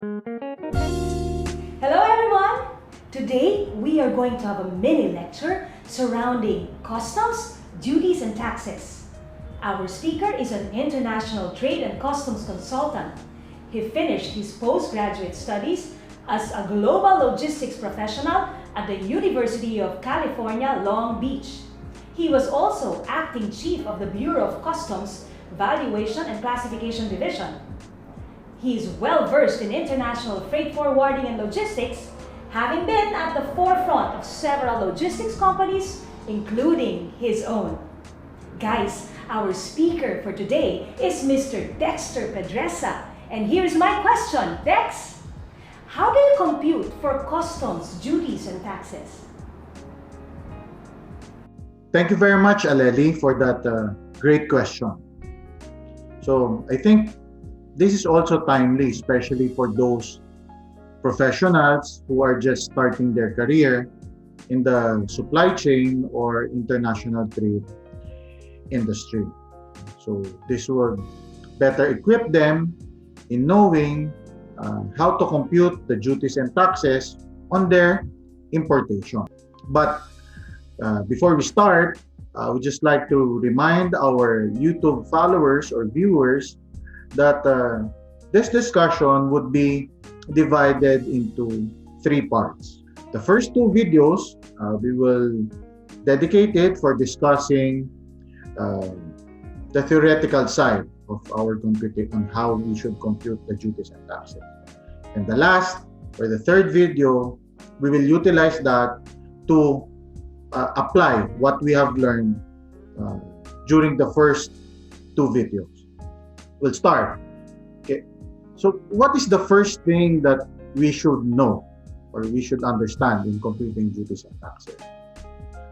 Hello everyone! Today we are going to have a mini lecture surrounding customs, duties, and taxes. Our speaker is an international trade and customs consultant. He finished his postgraduate studies as a global logistics professional at the University of California, Long Beach. He was also acting chief of the Bureau of Customs Valuation and Classification Division. He is well-versed in international freight forwarding and logistics, having been at the forefront of several logistics companies, including his own. Guys, our speaker for today is Mr. Dexter Pedreza. And here's my question, Dex. How do you compute for customs, duties, and taxes? Thank you very much, Aleli, for that great question. So I think this is also timely, especially for those professionals who are just starting their career in the supply chain or international trade industry. So this will better equip them in knowing how to compute the duties and taxes on their importation. But before we start, I would just like to remind our YouTube followers or viewers that this discussion would be divided into 3 parts. The first 2 videos, we will dedicate it for discussing the theoretical side of our computing on how we should compute the duties and taxes. And the last, or the third video, we will utilize that to apply what we have learned during the first 2 videos. We'll start. Okay. So what is the first thing that we should know or we should understand in computing duties and taxes?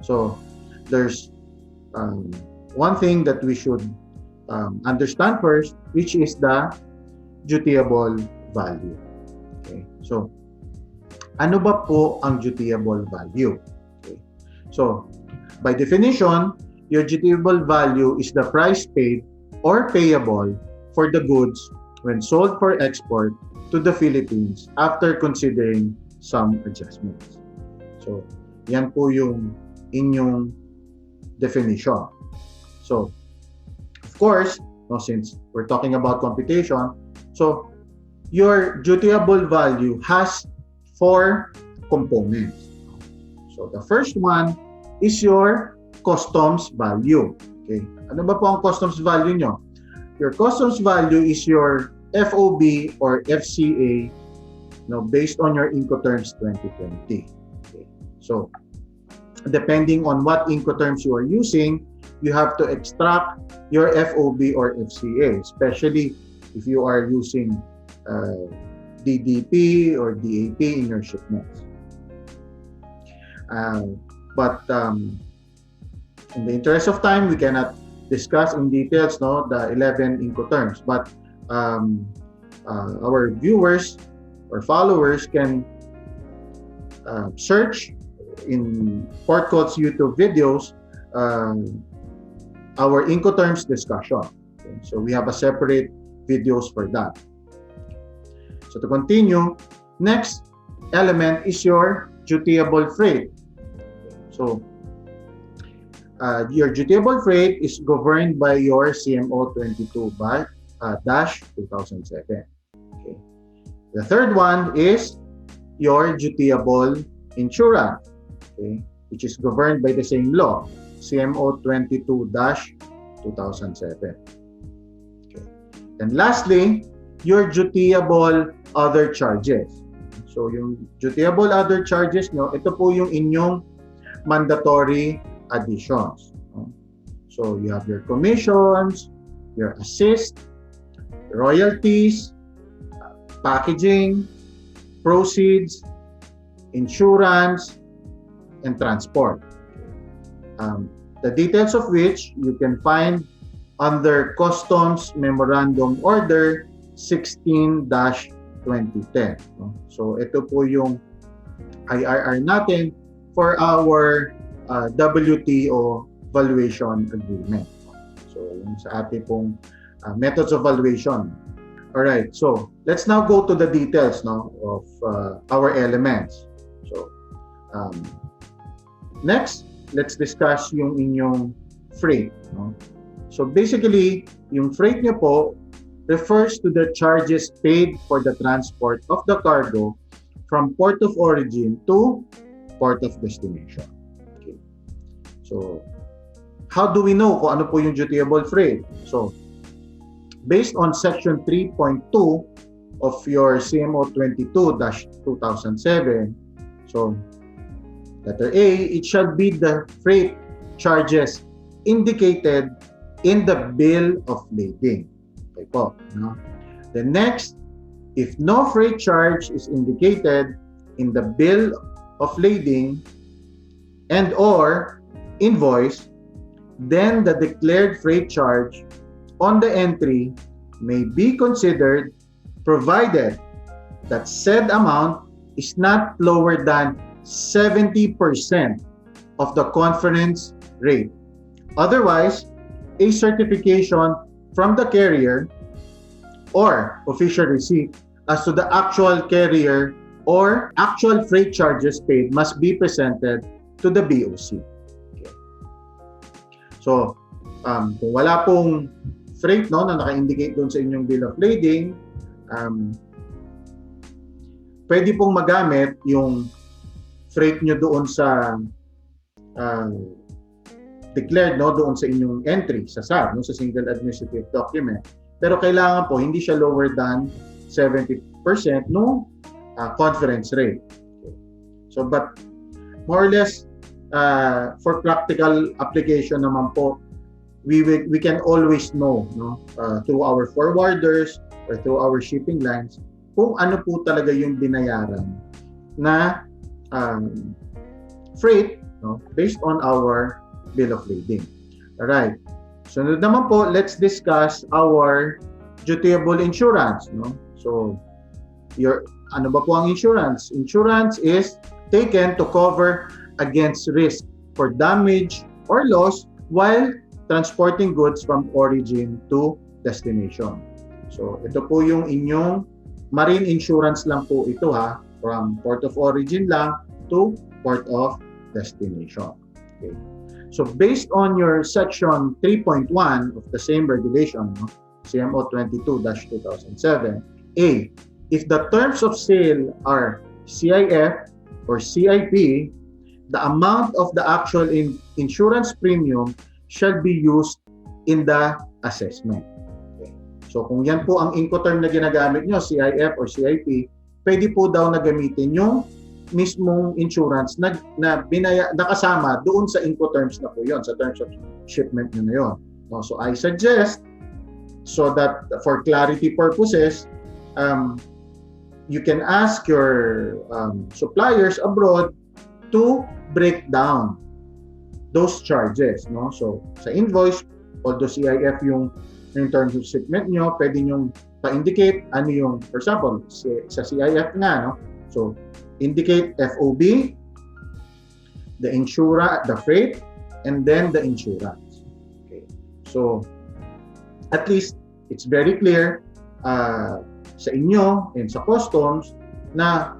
So there's one thing that we should understand first, which is the dutiable value. Okay. So ano ba po ang dutiable value? Okay. So by definition, your dutiable value is the price paid or payable for the goods when sold for export to the Philippines after considering some adjustments. So, yan po yung inyong definition. So, of course, since we're talking about computation, so your dutiable value has 4 components. So, the first one is your customs value. Okay. Ano ba po ang customs value nyo? Your customs value is your FOB or FCA based on your Incoterms 2020. Okay. So, depending on what Incoterms you are using, you have to extract your FOB or FCA, especially if you are using DDP or DAP in your shipments. But in the interest of time, we cannot discuss in details the 11 Incoterms, but our viewers or followers can search in PortCalls YouTube videos our Incoterms discussion. Okay? So we have a separate videos for that. So to continue, next element is your dutiable freight. So your dutiable freight is governed by your CMO 22-2007. Okay. The third one is your dutiable insurance, okay, which is governed by the same law, CMO 22-2007. Okay. And lastly, your dutiable other charges. So yung dutiable other charges ito po yung inyong mandatory additions. So you have your commissions, your assist, royalties, packaging, proceeds, insurance, and transport. The details of which you can find under Customs Memorandum Order 16-2010. So ito po yung IRR natin for our WTO valuation agreement. So yung sa ating pong methods of valuation. All right, so let's now go to the details, no, of our elements. So um, next, let's discuss yung inyong freight. No? So basically, yung freight nyo po refers to the charges paid for the transport of the cargo from port of origin to port of destination. Okay. So, how do we know kung ano po yung dutiable freight? So, based on section 3.2 of your CMO 22-2007, so letter A, it shall be the freight charges indicated in the bill of lading. Okay po, no? The next, if no freight charge is indicated in the bill of lading and or invoice, then the declared freight charge on the entry may be considered provided that said amount is not lower than 70% of the conference rate. Otherwise, a certification from the carrier or official receipt as to the actual carrier or actual freight charges paid must be presented to the BOC. Okay. So, kung wala pong freight, no, na naka-indicate doon sa inyong bill of lading, pwede pong magamit yung freight nyo doon sa declared, no, doon sa inyong entry sa SAD, no, sa single administrative document. Pero kailangan po hindi siya lower than 70% no conference rate. Okay. So but more or less for practical application naman po, we can always know, no, through our forwarders or through our shipping lines kung ano po talaga yung binayaran na freight, no, based on our bill of lading. Alright. So naman po, let's discuss our dutiable insurance, no? So ano ba po ang insurance? Insurance is taken to cover against risk for damage or loss while transporting goods from origin to destination. So ito po yung inyong marine insurance lang po ito, ha, from port of origin lang to port of destination. Okay. So based on your section 3.1 of the same regulation, no, CMO 22-2007, A, if the terms of sale are CIF or CIP, the amount of the actual insurance premium shall be used in the assessment. Okay. So kung yan po ang Incoterm na ginagamit nyo, CIF or CIP, pwede po daw na gamitin yung mismong insurance na nakasama doon sa Incoterms na po yon, sa terms of shipment nyo na yon. No, so I suggest, so that for clarity purposes, you can ask your suppliers abroad to break down those charges, no? So sa invoice, although CIF yung in terms of shipment nyo, pwede nyo pa-indicate ano yung, for example, sa CIF nga, no? So indicate FOB, the insurance, the freight, and then the insurance. Okay. So at least it's very clear sa inyo and sa customs na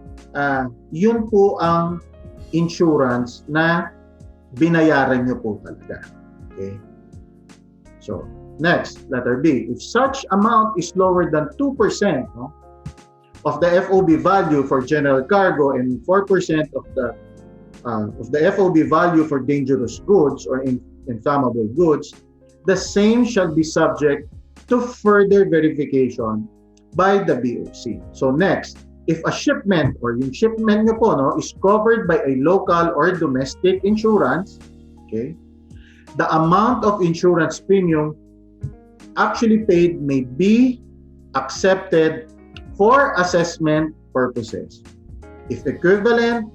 yun po ang insurance na binayaran nyo po talaga. Okay. So next, letter B. If such amount is lower than 2%, no, of the FOB value for general cargo and 4% of the FOB value for dangerous goods or inflammable goods, the same shall be subject to further verification by the BOC. So next, if a shipment or yung shipment nyo po, no, is covered by a local or domestic insurance, okay, the amount of insurance premium actually paid may be accepted for assessment purposes if equivalent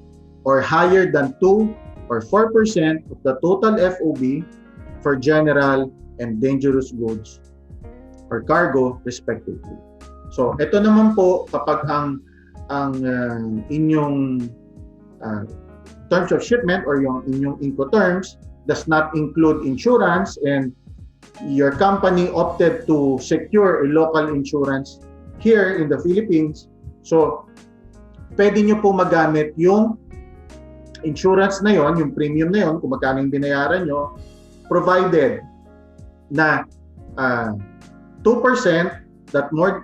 or higher than 2 or 4% of the total FOB for general and dangerous goods or cargo respectively. So ito naman po, kapag ang inyong terms of shipment or yung inyong Incoterms does not include insurance and your company opted to secure a local insurance here in the Philippines. So, pwede nyo po magamit yung insurance na yon, yung premium na yon, kung magkano yung binayaran nyo, provided na 2% that more,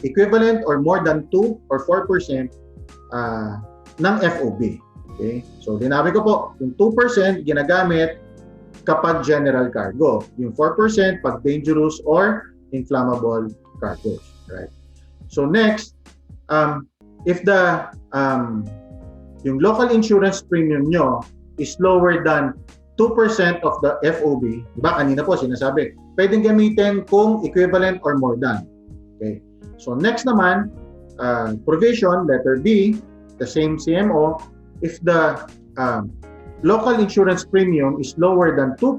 equivalent or more than 2 or 4% ng FOB. Okay? So, dinabi ko po, yung 2% ginagamit kapag general cargo. Yung 4% pag dangerous or inflammable cargos. Right? So, next, if the yung local insurance premium nyo is lower than 2% of the FOB, diba kanina po sinasabi, pwedeng gamitin kung equivalent or more than. Okay. So next naman, provision, letter B, the same CMO, if the local insurance premium is lower than 2%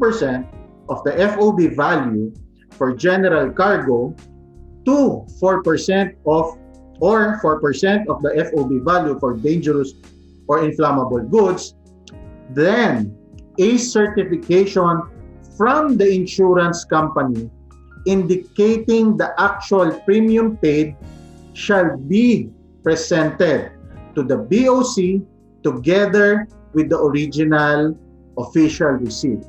of the FOB value for general cargo to 4% of or 4% of the FOB value for dangerous or inflammable goods, then a certification from the insurance company indicating the actual premium paid shall be presented to the BOC together with the original official receipt.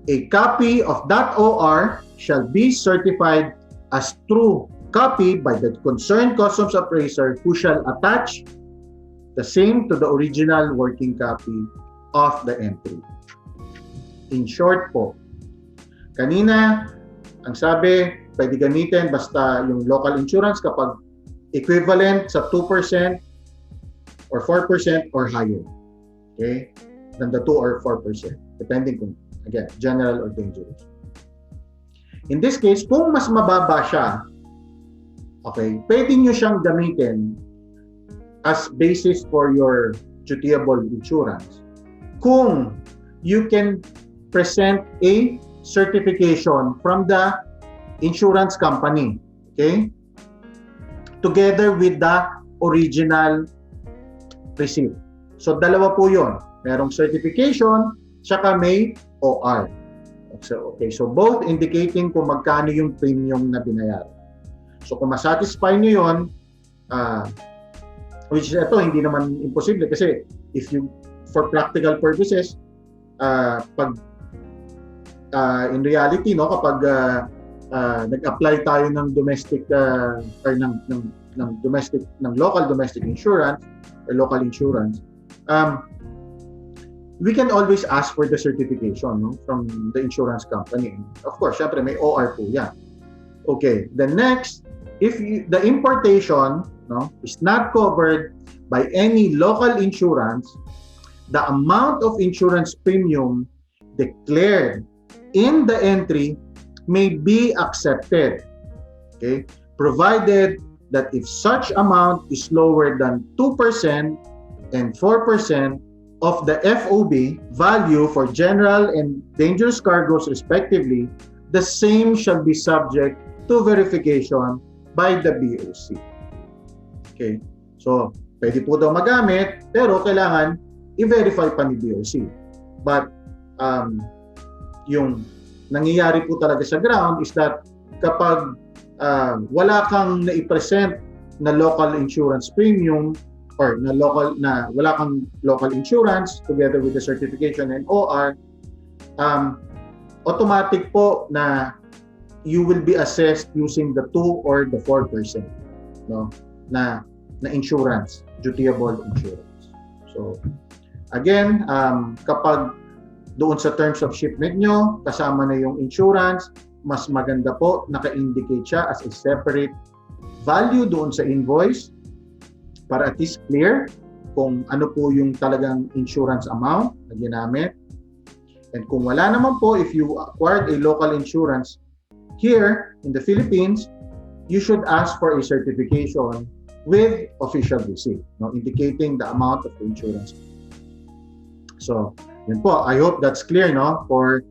A copy of that OR shall be certified as true copy by the concerned customs appraiser who shall attach the same to the original working copy of the entry. In short po, kanina, ang sabi, pwede gamitin basta yung local insurance kapag equivalent sa 2% or 4% or higher. Okay? Than the 2 or 4%. Depending kung, again, general or dangerous. In this case, kung mas mababa siya, okay, pwede nyo siyang gamitin as basis for your dutiable insurance kung you can present a certification from the insurance company, okay, together with the original receipt. So dalawa po yun, merong certification saka may OR. So, okay, so both indicating kung magkano yung premium na binayaran. So kung masatisfy nyo yun, which is ito, hindi naman imposible kasi if you, for practical purposes, pag in reality, no, kapag nag-apply tayo ng domestic or ng domestic, ng local domestic insurance or local insurance, we can always ask for the certification, no, from the insurance company. Of course, syempre may OR po yan. Okay, the next, if the importation, no, is not covered by any local insurance, the amount of insurance premium declared in the entry may be accepted, okay, provided that if such amount is lower than 2% and 4% of the FOB value for general and dangerous cargoes respectively, the same shall be subject to verification by the BOC. Okay, so pwede po daw magamit, pero kailangan i-verify pa ni BOC. But yung nangyayari po talaga sa ground is that kapag wala kang na-present na local insurance premium or wala kang local insurance together with the certification and OR, automatic po na you will be assessed using the 2 or the 4%, no, na insurance, dutiable insurance. So again, kapag doon sa terms of shipment nyo, kasama na yung insurance, mas maganda po, naka-indicate siya as a separate value doon sa invoice para at least clear kung ano po yung talagang insurance amount na ginamit. And kung wala naman po, if you acquired a local insurance here in the Philippines, you should ask for a certification with official receipt, no, indicating the amount of the insurance. So, yun po. I hope that's clear, no, for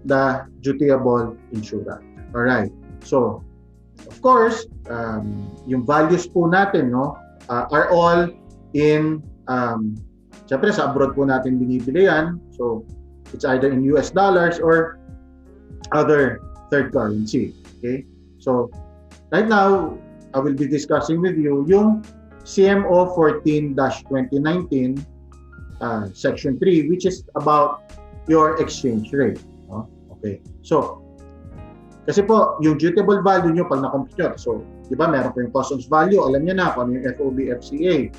the dutiable insurance. All right. So, of course, yung values po natin, no, are all in, syempre sa abroad po natin binibili yan. So, it's either in US dollars or other third currency. Okay? So, right now, I will be discussing with you yung CMO 14-2019 Section 3, which is about your exchange rate. No? Okay. So, kasi po, yung dutiable value nyo pag na-compute nyo, so, di ba, meron po yung customs value, alam nyo na kung ano yung FOB, FCA.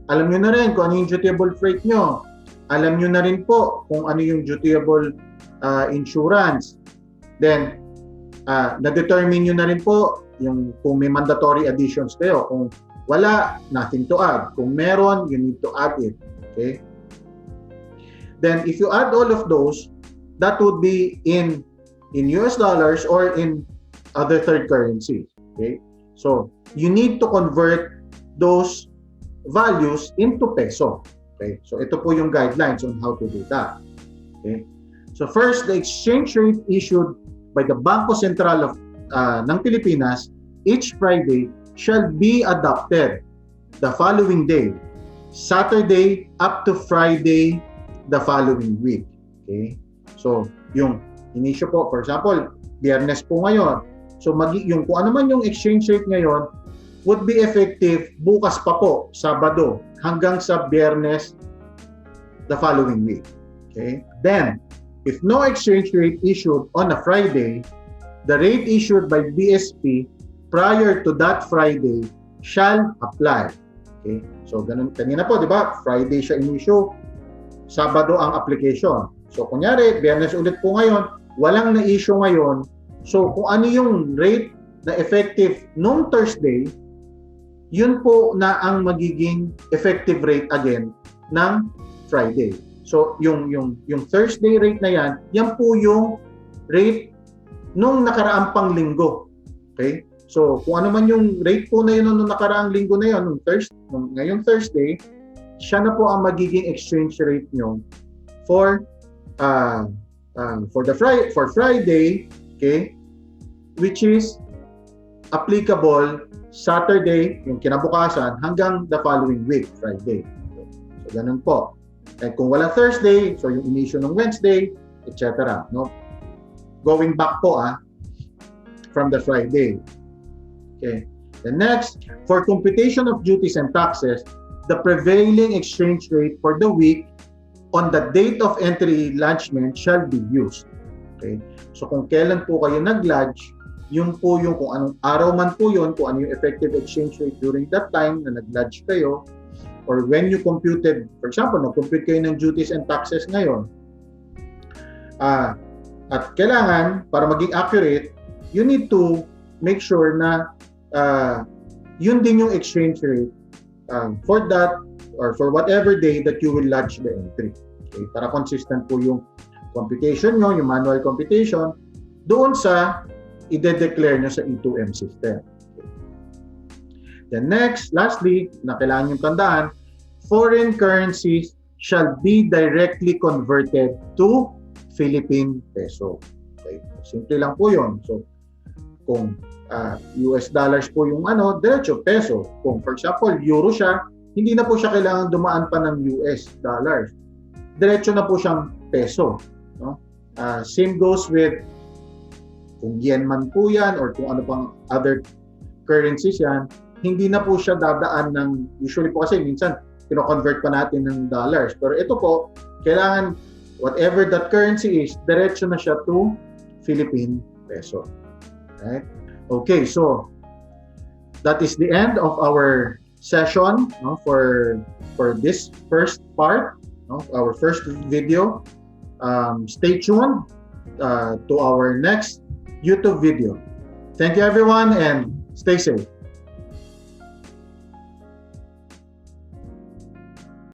Alam nyo na rin kung ano yung dutiable freight nyo. Alam nyo na rin po kung ano yung dutiable insurance. Then, na-determine nyo na rin po yung kung may mandatory additions kayo. Kung wala, nothing to add. Kung meron, you need to add it. Okay? Then, if you add all of those, that would be in US dollars or in other third currencies. Okay? So, you need to convert those values into peso. Okay? So, ito po yung guidelines on how to do that. Okay? So, first, the exchange rate issued by the Bangko Sentral of ng Pilipinas each Friday shall be adopted the following day, Saturday up to Friday the following week. Okay? So, yung inisyo po, for example, Biyernes po ngayon. So, yung kung ano man yung exchange rate ngayon would be effective bukas pa po, Sabado, hanggang sa Biyernes the following week. Okay? Then, if no exchange rate issued on a Friday, the rate issued by BSP prior to that Friday shall apply. Okay? So, ganun, kanina po, di ba? Friday siya in-issue, Sabado ang application. So, kunyari, Biyernes ulit po ngayon, walang na-issue ngayon. So, kung ano yung rate na effective nung Thursday, yun po na ang magiging effective rate again ng Friday. So, yung Thursday rate na yan po yung rate nung nakaraang pang linggo. Okay? So, kung ano man yung rate po na yun nung nakaraang linggo na yun, ngayong Thursday, siya na po ang magiging exchange rate nyo for Friday, okay, which is applicable Saturday, yung kinabukasan, hanggang the following week, Friday. So, ganun po. And kung wala Thursday, so yung in-issue ng Wednesday, etc. No? Going back po, from the Friday. Okay. The next, for computation of duties and taxes, the prevailing exchange rate for the week on the date of entry lodgement shall be used. Okay? So kung kailan po kayo nag-lodge, yun po yung kung anong araw man po yun, kung ano yung effective exchange rate during that time na nag-lodge kayo, or when you computed, for example, nag-compute kayo ng duties and taxes ngayon, at kailangan, para maging accurate, you need to make sure na yun din yung exchange rate for that or for whatever day that you will lodge the entry. Okay? Para consistent po yung computation nyo, yung manual computation, doon sa i-declare nyo sa E2M system. Okay. Then next, lastly, na kailangan yung tandaan, foreign currencies shall be directly converted to Philippine peso. Okay? Simple lang po yun. So, kung US dollars po yung diretso peso. Kung for example, euro siya, hindi na po siya kailangan dumaan pa ng US dollars. Diretso na po siyang peso. No? Same goes with kung yen man po yan or kung ano pang other currencies yan, hindi na po siya dadaan ng, usually po kasi minsan, kino-convert pa natin ng dollars. Pero ito po, kailangan whatever that currency is, diretso na siya to Philippine peso. Right? Okay, so that is the end of our session for this first part, our first video. Stay tuned to our next YouTube video. Thank you everyone and stay safe.